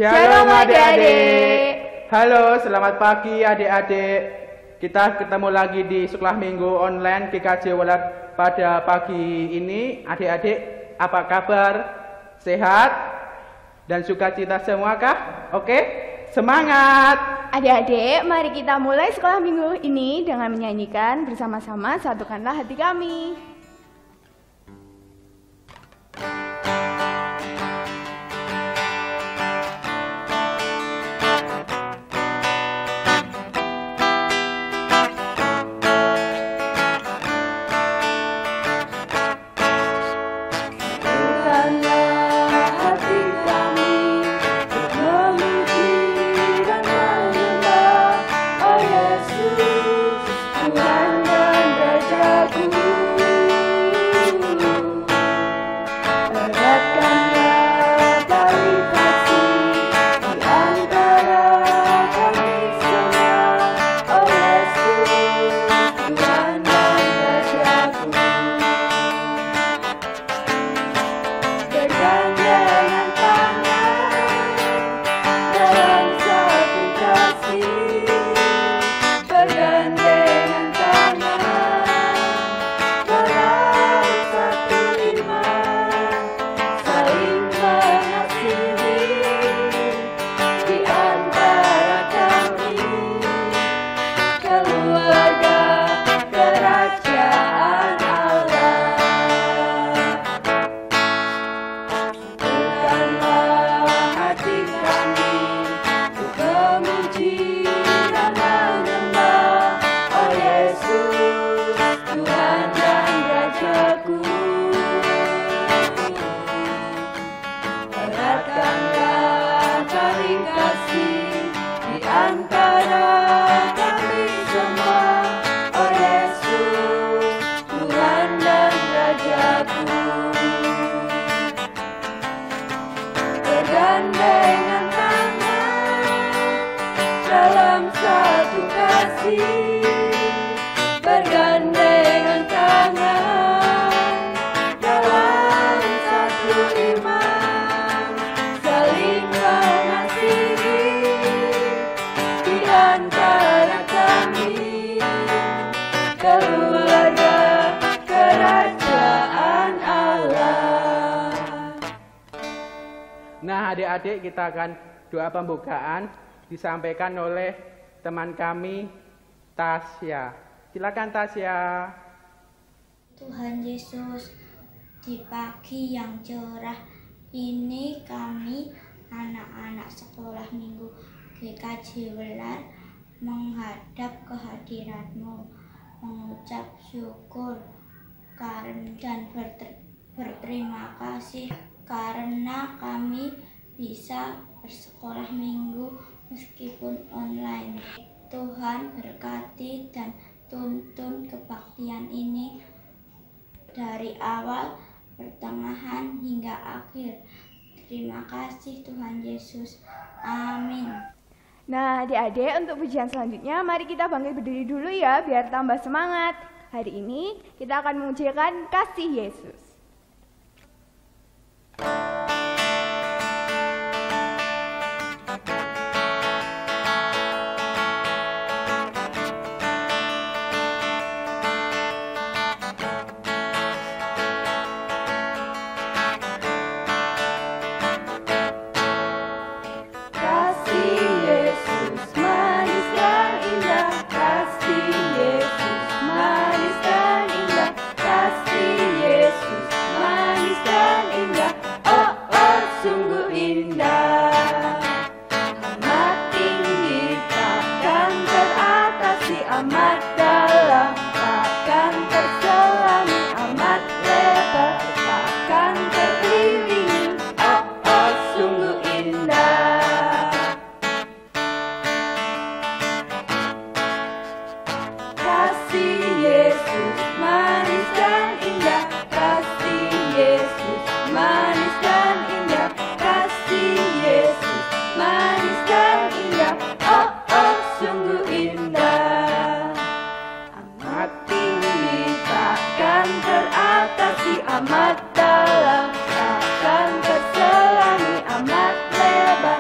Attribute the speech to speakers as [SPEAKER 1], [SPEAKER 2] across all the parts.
[SPEAKER 1] Shalom adik-adik. Halo, selamat pagi adik-adik. Kita ketemu lagi di sekolah minggu online GKJ Welar pada pagi ini. Adik-adik, apa kabar? Sehat? Dan sukacita semua kah? Oke? Semangat!
[SPEAKER 2] Adik-adik, mari kita mulai sekolah minggu ini dengan menyanyikan bersama-sama Satukanlah Hati Kami.
[SPEAKER 1] Nah, adik-adik, kita akan doa pembukaan disampaikan oleh teman kami, Tasya. Silakan Tasya.
[SPEAKER 3] Tuhan Yesus, di pagi yang cerah ini kami anak-anak sekolah minggu GKJ Welar menghadap kehadirat-Mu, mengucap syukur dan berterima kasih karena kami bisa bersekolah minggu meskipun online. Tuhan berkati dan tuntun kebaktian ini dari awal, pertengahan hingga akhir. Terima kasih Tuhan Yesus. Amin.
[SPEAKER 2] Nah, adik-adik, untuk pujian selanjutnya mari kita bangkit berdiri dulu ya biar tambah semangat. Hari ini kita akan mengucapkan kasih Yesus.
[SPEAKER 3] amat dalam, takkan terselangi amat lebar.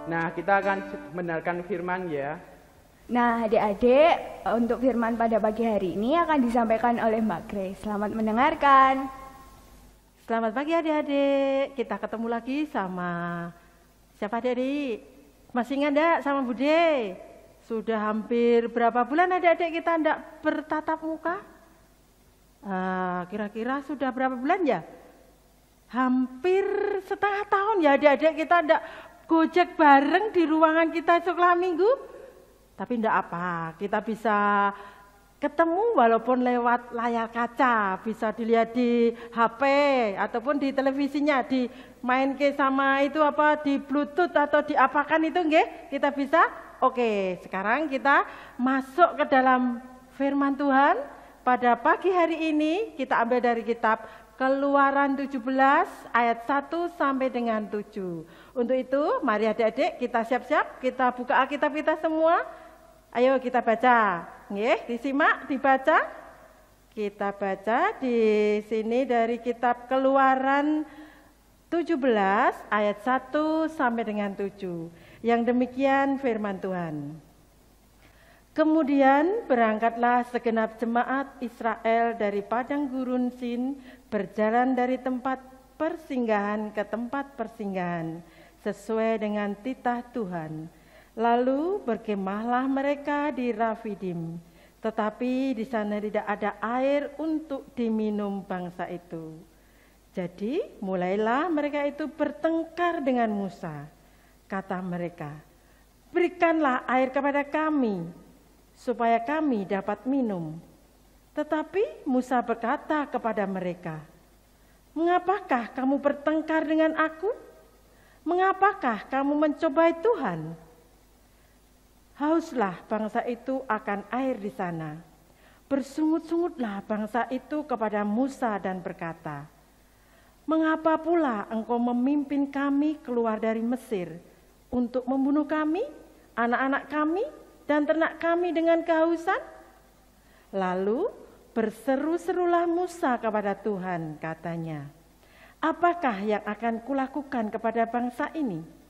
[SPEAKER 1] Nah, kita akan mendengarkan firman ya.
[SPEAKER 2] Nah, adik-adik, untuk firman pada pagi hari ini akan disampaikan oleh Mbak Grace. Selamat mendengarkan.
[SPEAKER 4] Selamat pagi adik-adik, kita ketemu lagi sama siapa adik-adik? Masih ingat enggak sama Bude? Sudah hampir berapa bulan adik-adik kita enggak bertatap muka? Kira-kira sudah berapa bulan ya? Hampir setengah tahun ya adik-adik kita enggak gojek bareng di ruangan kita sekolah minggu. Tapi enggak apa, kita bisa ketemu walaupun lewat layar kaca, bisa dilihat di HP ataupun di televisinya, di main ke sama itu apa di Bluetooth atau diapakan itu nggih, kita bisa. Oke, sekarang kita masuk ke dalam firman Tuhan. Pada pagi hari ini kita ambil dari kitab Keluaran 17 ayat 1 sampai dengan 7. Untuk itu, mari adik-adik kita siap-siap, kita buka Alkitab kita semua. Ayo kita baca. Nggih, disimak, dibaca. Kita baca di sini dari kitab Keluaran 17 ayat 1 sampai dengan 7. Yang demikian firman Tuhan. Kemudian berangkatlah segenap jemaat Israel dari padang gurun Sin, berjalan dari tempat persinggahan ke tempat persinggahan sesuai dengan titah Tuhan. Lalu berkemahlah mereka di Rafidim, tetapi di sana tidak ada air untuk diminum bangsa itu. Jadi mulailah mereka itu bertengkar dengan Musa. Kata mereka, berikanlah air kepada kami, supaya kami dapat minum. Tetapi Musa berkata kepada mereka, mengapakah kamu bertengkar dengan aku? Mengapakah kamu mencobai Tuhan? Hauslah bangsa itu akan air di sana. Bersungut-sungutlah bangsa itu kepada Musa dan berkata, mengapa pula engkau memimpin kami keluar dari Mesir untuk membunuh kami, anak-anak kami, dan ternak kami dengan kehausan? Lalu berseru-serulah Musa kepada Tuhan, katanya, apakah yang akan kulakukan kepada bangsa ini?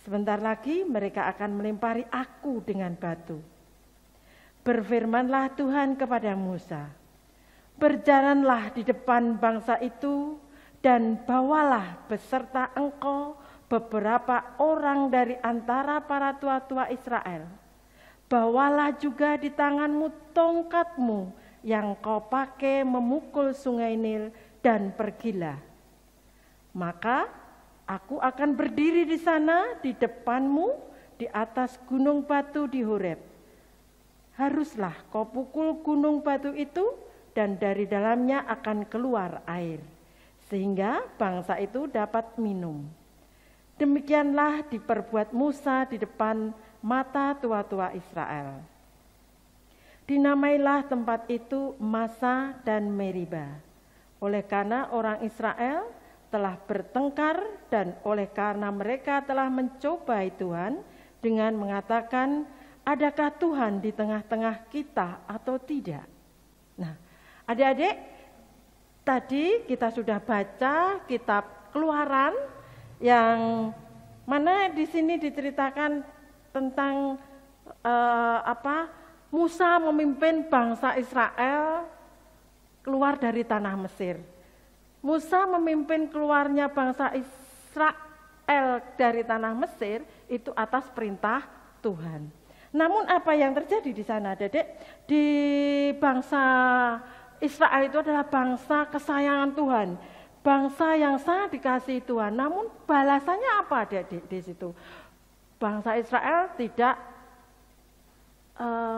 [SPEAKER 4] Sebentar lagi mereka akan melempari aku dengan batu. Berfirmanlah Tuhan kepada Musa, berjalanlah di depan bangsa itu dan bawalah beserta engkau beberapa orang dari antara para tua-tua Israel. Bawalah juga di tanganmu tongkatmu yang kau pakai memukul sungai Nil dan pergilah. Maka aku akan berdiri di sana di depanmu di atas gunung batu di Horeb. Haruslah kau pukul gunung batu itu dan dari dalamnya akan keluar air, sehingga bangsa itu dapat minum. Demikianlah diperbuat Musa di depan mata tua-tua Israel. Dinamailah tempat itu Masa dan Meriba, oleh karena orang Israel telah bertengkar dan oleh karena mereka telah mencobai Tuhan dengan mengatakan, adakah Tuhan di tengah-tengah kita atau tidak? Nah, adik-adik, tadi kita sudah baca kitab Keluaran yang mana di sini diceritakan tentang Musa memimpin bangsa Israel keluar dari tanah Mesir. Musa memimpin keluarnya bangsa Israel dari tanah Mesir itu atas perintah Tuhan. Namun apa yang terjadi di sana, Dedek? Di bangsa Israel itu adalah bangsa kesayangan Tuhan, bangsa yang sangat dikasihi Tuhan. Namun balasannya apa, Dedek, di situ? Bangsa Israel tidak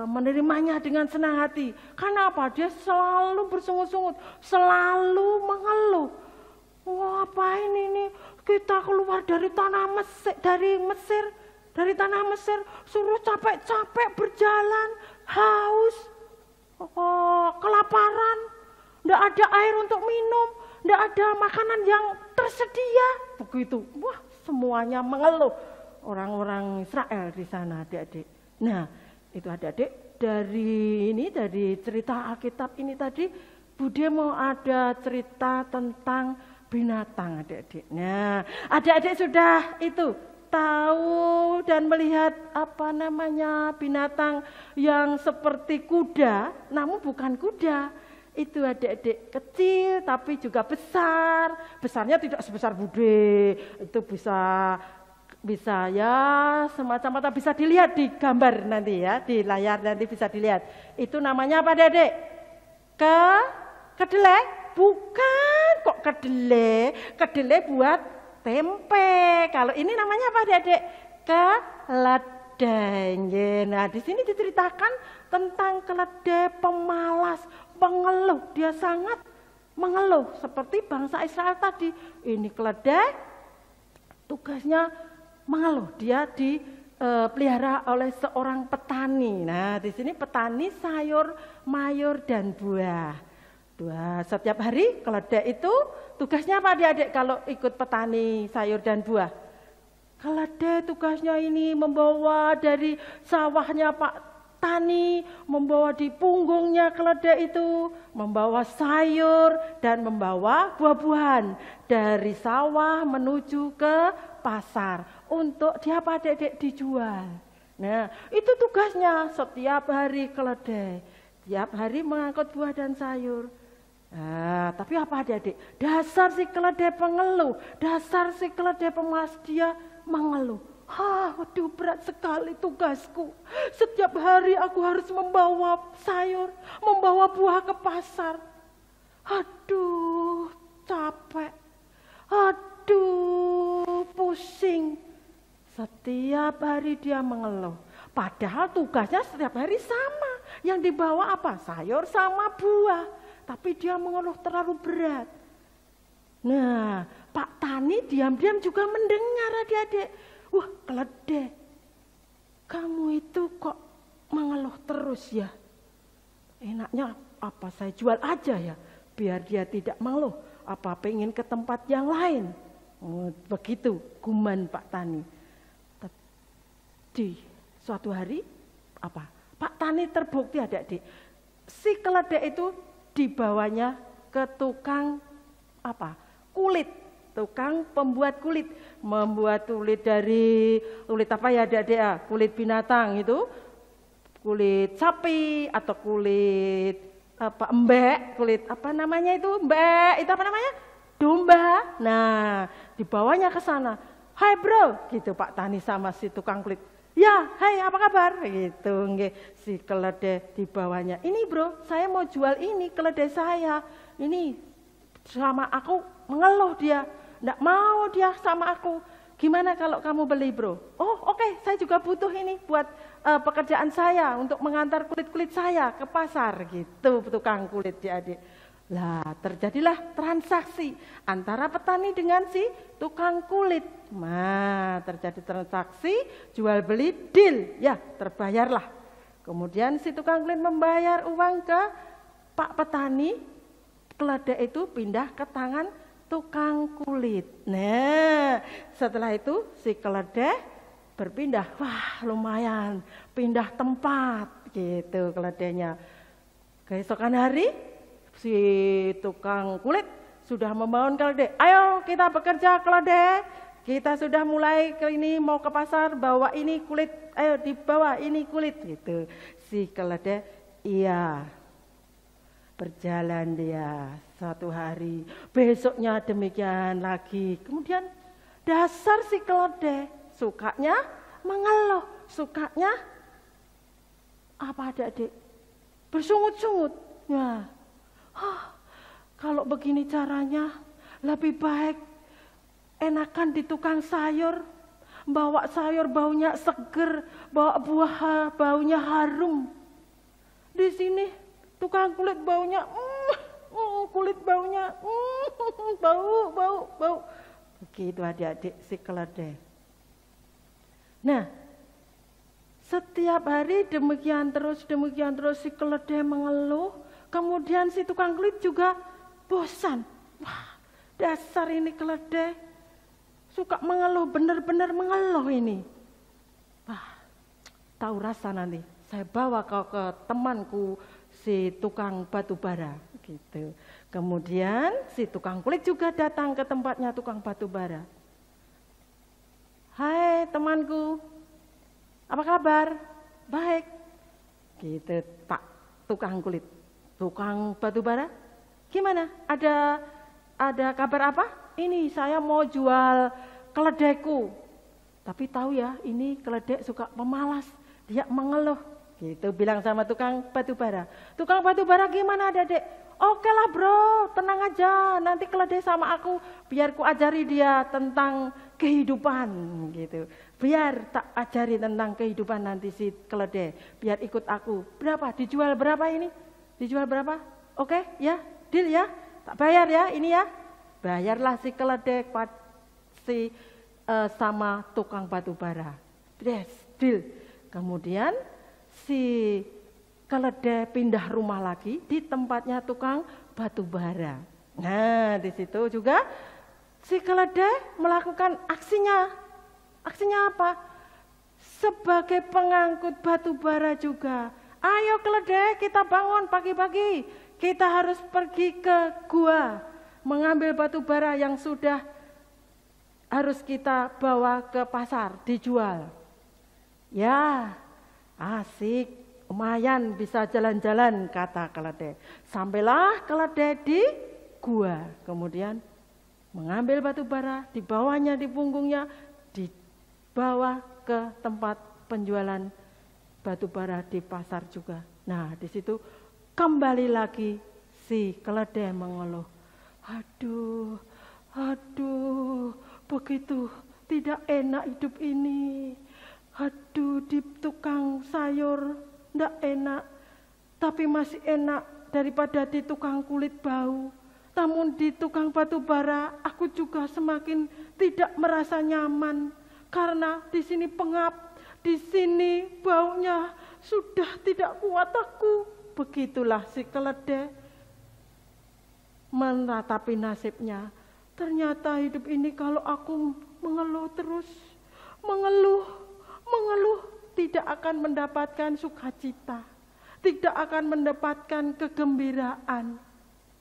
[SPEAKER 4] menerimanya dengan senang hati. Karena apa? Dia selalu bersungut-sungut, selalu mengeluh. Wah, apa ini? Kita keluar dari tanah Mesir, dari tanah Mesir, suruh capek-capek berjalan, haus, kelaparan, tidak ada air untuk minum, tidak ada makanan yang tersedia. Begitu, wah, semuanya mengeluh orang-orang Israel di sana, adik-adik. Nah, itu adik-adik, dari cerita Alkitab ini tadi, Bude mau ada cerita tentang binatang, adik-adik. Nah, adik-adik sudah itu tahu dan melihat binatang yang seperti kuda, namun bukan kuda. Itu adik-adik kecil tapi juga besar. Besarnya tidak sebesar bude, itu bisa ya semacam apa, bisa dilihat di gambar nanti ya, di layar nanti bisa dilihat. Itu namanya apa adik-adik? Kedelai? Bukan kok kedelai. Kedelai buat tempe. Kalau ini namanya apa adik-adik? Keledai. Nah, di sini diceritakan tentang keledai pemalas, pengeluh. Dia sangat mengeluh seperti bangsa Israel tadi. Ini keledai tugasnya mengeluh. Dia dipelihara oleh seorang petani. Nah, di sini petani sayur, mayur dan buah. Setiap hari keledai itu tugasnya apa adik-adik kalau ikut petani sayur dan buah? Keledai tugasnya ini membawa dari sawahnya Pak Tani, membawa di punggungnya keledai itu, membawa sayur dan membawa buah-buahan dari sawah menuju ke pasar untuk apa adik-adik dijual. Nah, itu tugasnya setiap hari keledai. Tiap hari mengangkut buah dan sayur. Nah, tapi apa adik-adik? Dasar si keledai pengeluh, dasar si keledai pemalas, dia mengeluh. Waduh, berat sekali tugasku. Setiap hari aku harus membawa sayur, membawa buah ke pasar. Aduh, capek. Aduh, pusing. Setiap hari dia mengeluh. Padahal tugasnya setiap hari sama. Yang dibawa apa? Sayur sama buah. Tapi dia mengeluh terlalu berat. Nah, Pak Tani diam-diam juga mendengar adik-adik. Wah, keledai, kamu itu kok mengeluh terus ya? Enaknya apa saya jual aja ya, biar dia tidak mengeluh. Apa pengen ke tempat yang lain? Begitu guman Pak Tani. Di suatu hari, Pak Tani terbukti adik-adik. Si keledai itu dibawanya ke tukang kulit, tukang pembuat kulit, membuat kulit dari kulit apa ya adik-adik ya, kulit binatang itu, kulit sapi atau kulit embek, kulit domba. Nah, dibawanya ke sana. Hai bro, gitu Pak Tani sama si tukang kulit. Ya, hai apa kabar? Gitu, si keledai dibawanya. Ini bro, saya mau jual ini keledai saya. Ini sama aku mengeluh dia, nggak mau dia sama aku. Gimana kalau kamu beli bro? Oh oke, saya juga butuh ini buat pekerjaan saya untuk mengantar kulit-kulit saya ke pasar gitu, tukang kulit ya adik. Lah terjadilah transaksi antara petani dengan si tukang kulit. Nah terjadi transaksi jual beli, deal ya, terbayarlah. Kemudian si tukang kulit membayar uang ke Pak petani, keledai itu pindah ke tangan tukang kulit. Nah setelah itu si keledai berpindah, wah lumayan pindah tempat gitu keledainya. Keesokan hari si tukang kulit sudah membangun keledai. Ayo kita bekerja keledai. Kita sudah mulai ke ini mau ke pasar, bawa ini kulit. Ayo dibawa ini kulit gitu. Si keledai iya. Berjalan dia satu hari. Besoknya demikian lagi. Kemudian dasar si keledai sukanya mengeluh, sukanya apa adik-adik? Bersungut-sungut. Nah, kalau begini caranya lebih baik enakan di tukang sayur, bawa sayur baunya seger, bawa buah baunya harum. Di sini tukang kulit baunya bau. Begitu adik-adik si keledai. Nah, setiap hari demikian terus si keledai mengeluh. Kemudian si tukang kulit juga bosan. Wah, dasar ini keledai suka mengeluh, benar-benar mengeluh ini. Wah, tahu rasa nanti saya bawa kau ke temanku si tukang batu bara gitu. Kemudian si tukang kulit juga datang ke tempatnya tukang batu bara. Hai Hai temanku, apa kabar? Baik. Gitu Pak tukang kulit, tukang batu bara. Gimana? Ada kabar apa? Ini saya mau jual keledaiku. Tapi tahu ya, ini keledai suka pemalas, dia mengeluh. Gitu bilang sama tukang batu bara. Tukang batu bara gimana Dedek? Oke lah bro, tenang aja, nanti keledai sama aku biar ku ajari dia tentang kehidupan gitu. Biar tak ajari tentang kehidupan nanti si keledai, biar ikut aku. Berapa? Dijual berapa ini? Dijual berapa? Oke ya, deal ya. Tak bayar ya ini ya. Bayarlah si keledai sama tukang batu bara. Yes, deal. Kemudian si keledai pindah rumah lagi di tempatnya tukang batu bara. Nah, di situ juga si keledai melakukan aksinya. Aksinya apa? Sebagai pengangkut batu bara juga. Ayo keledai, kita bangun pagi-pagi. Kita harus pergi ke gua, mengambil batu bara yang sudah harus kita bawa ke pasar, dijual. Ya, asik. Lumayan bisa jalan-jalan, kata keledai. Sampailah keledai di gua. Kemudian mengambil batu bara, dibawanya di punggungnya, dibawa ke tempat penjualan batu bara di pasar juga. Nah, di situ kembali lagi si keledai mengeluh. Aduh, begitu tidak enak hidup ini. Aduh, di tukang sayur ndak enak, tapi masih enak daripada di tukang kulit bau. Namun di tukang batu bara aku juga semakin tidak merasa nyaman karena di sini pengap, di sini baunya sudah tidak kuat aku. Begitulah si keledai meratapi nasibnya. Ternyata hidup ini kalau aku mengeluh terus, mengeluh, tidak akan mendapatkan sukacita, tidak akan mendapatkan kegembiraan.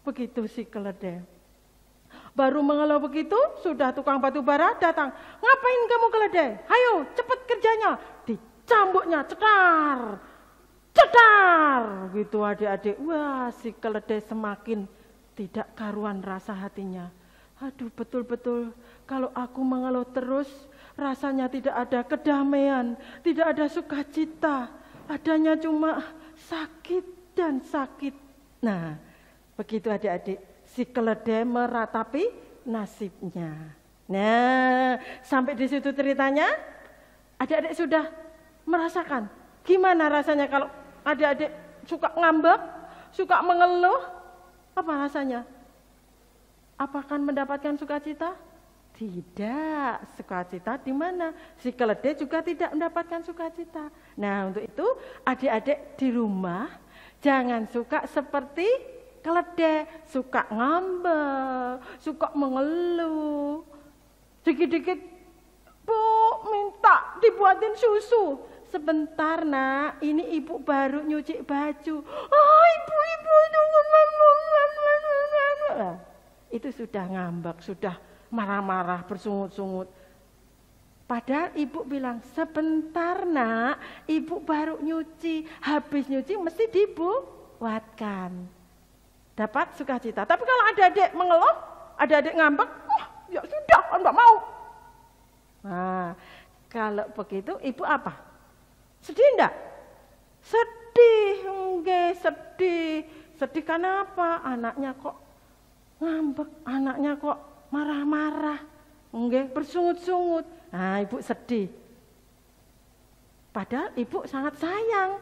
[SPEAKER 4] Begitu si keledai. Baru mengeluh begitu, sudah tukang batu bara datang. Ngapain kamu keledai? Hayo cepat kerjanya. Dicambuknya, cetar. Gitu adik-adik. Wah, si keledai semakin tidak karuan rasa hatinya. Aduh, betul-betul kalau aku mengeluh terus, rasanya tidak ada kedamaian, tidak ada sukacita, adanya cuma sakit dan sakit. Nah, begitu adik-adik, si keledai meratapi nasibnya. Nah, sampai di situ ceritanya, adik-adik sudah merasakan gimana rasanya kalau adik-adik suka ngambek, suka mengeluh, apa rasanya? Apakah mendapatkan sukacita? Tidak, sukacita di mana? Si keledai juga tidak mendapatkan sukacita. Nah, untuk itu adik-adik di rumah jangan suka seperti keledai, suka ngambek, suka mengeluh. Dikit-dikit, Bu, minta dibuatin susu. Sebentar nak, ini ibu baru nyuci baju. Oh, ibu. Itu sudah ngambek, sudah marah-marah, bersungut-sungut. Padahal ibu bilang, sebentar nak, ibu baru nyuci. Habis nyuci mesti dibuatkan. Dapat sukacita. Tapi kalau adik-adik mengeluh, adik-adik ngambek, ya sudah, enggak mau. Nah, kalau begitu ibu apa? Sedih enggak? Sedih, enggak sedih. Sedih karena apa? Anaknya kok ngambek, anaknya kok marah-marah, enggak bersungut-sungut. Nah, ibu sedih. Padahal ibu sangat sayang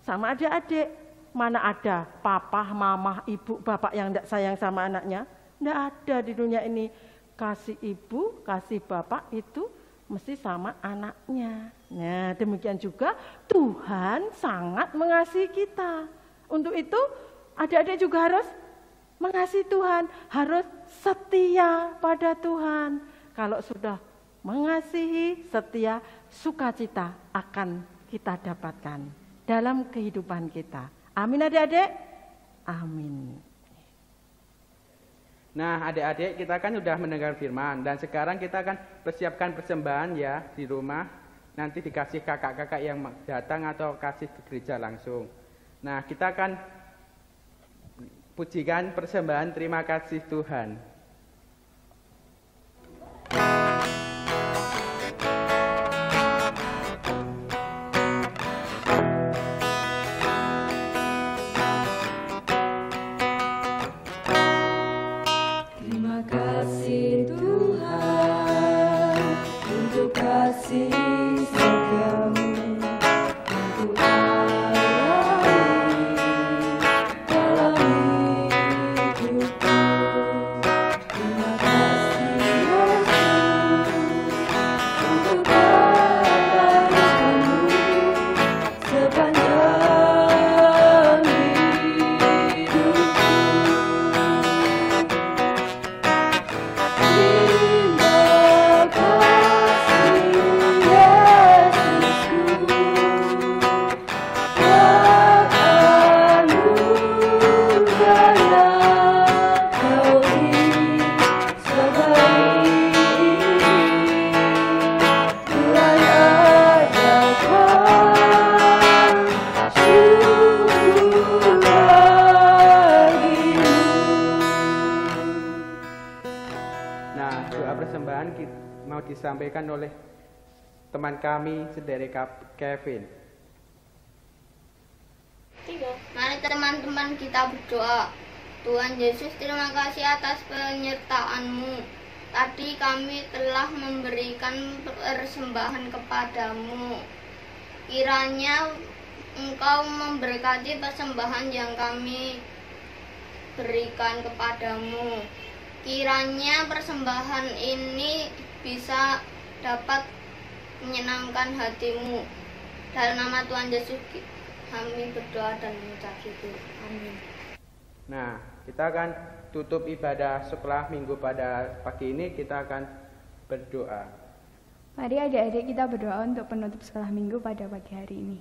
[SPEAKER 4] sama adik-adik. Mana ada papa, mama, ibu, bapak yang tidak sayang sama anaknya? Tidak ada di dunia ini. Kasih ibu, kasih bapak itu mesti sama anaknya. Nah, demikian juga Tuhan sangat mengasihi kita. Untuk itu adik-adik juga harus mengasihi Tuhan, harus setia pada Tuhan. Kalau sudah mengasihi, setia, sukacita akan kita dapatkan dalam kehidupan kita. Amin adik-adik? Amin.
[SPEAKER 1] Nah, adik-adik, kita kan sudah mendengar firman dan sekarang kita akan persiapkan persembahan ya di rumah. Nanti dikasih kakak-kakak yang datang atau kasih ke gereja langsung. Nah, kita akan pujikan persembahan terima kasih Tuhan.
[SPEAKER 5] Terima kasih Tuhan untuk kasih setiamu, untuk alami dalam hidupku. Terima kasih Yesus untuk kebaikanmu sepanjang hidupku. Terima kasih Yesusku, buat anugerah yang Kau beri sebaik ini. Tuhan adakan syukur bagimu.
[SPEAKER 1] Nah, doa persembahan mau disampaikan oleh teman kami, saudara Kevin.
[SPEAKER 3] Mari teman-teman kita berdoa. Tuhan Yesus, terima kasih atas penyertaan-Mu. Tadi kami telah memberikan persembahan kepadamu. Kiranya Engkau memberkati persembahan yang kami berikan kepadamu. Kiranya persembahan ini bisa dapat menyenangkan hatimu. Dalam nama Tuhan Yesus kami berdoa dan mengucap syukur. Amin.
[SPEAKER 1] Nah, kita akan tutup ibadah sekolah minggu pada pagi ini, kita akan berdoa.
[SPEAKER 2] Mari adik-adik kita berdoa untuk penutup sekolah minggu pada pagi hari ini.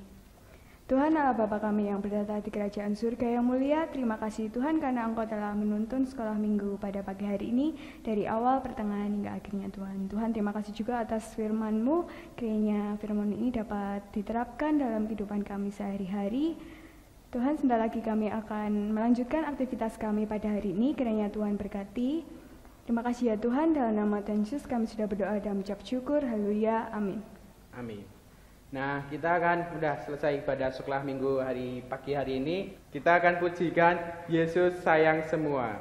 [SPEAKER 2] Tuhan Allah Bapa kami yang berada di kerajaan surga yang mulia, terima kasih Tuhan karena Engkau telah menuntun sekolah minggu pada pagi hari ini dari awal, pertengahan hingga akhirnya Tuhan. Tuhan terima kasih juga atas firman-Mu, kiranya firman ini dapat diterapkan dalam kehidupan kami sehari-hari. Tuhan, sebentar lagi kami akan melanjutkan aktivitas kami pada hari ini, kiranya Tuhan berkati. Terima kasih ya Tuhan, dalam nama Tuhan Yesus kami sudah berdoa dan mengucap syukur. Haleluya, amin.
[SPEAKER 1] Amin. Nah, kita akan sudah selesai ibadah sekolah minggu hari pagi hari ini. Kita akan pujikan Yesus sayang semua.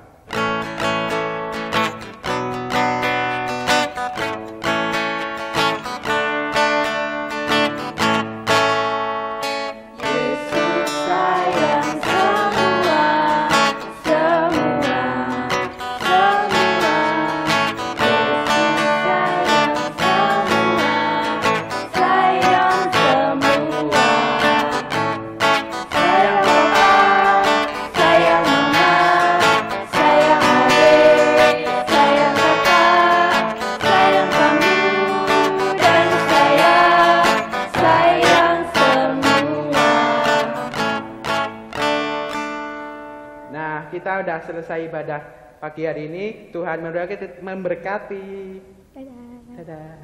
[SPEAKER 5] Yesus sayang semua, semua, semua. Yesus sayang semua, sayang semua. Sayang Papa, sayang Mama, sayang adik, sayang kakak, sayang kamu dan sayang semua.
[SPEAKER 1] Nah, kita sudah selesai ibadah pagi hari ini. Tuhan memberkati.
[SPEAKER 2] Dadah.
[SPEAKER 1] Dadah.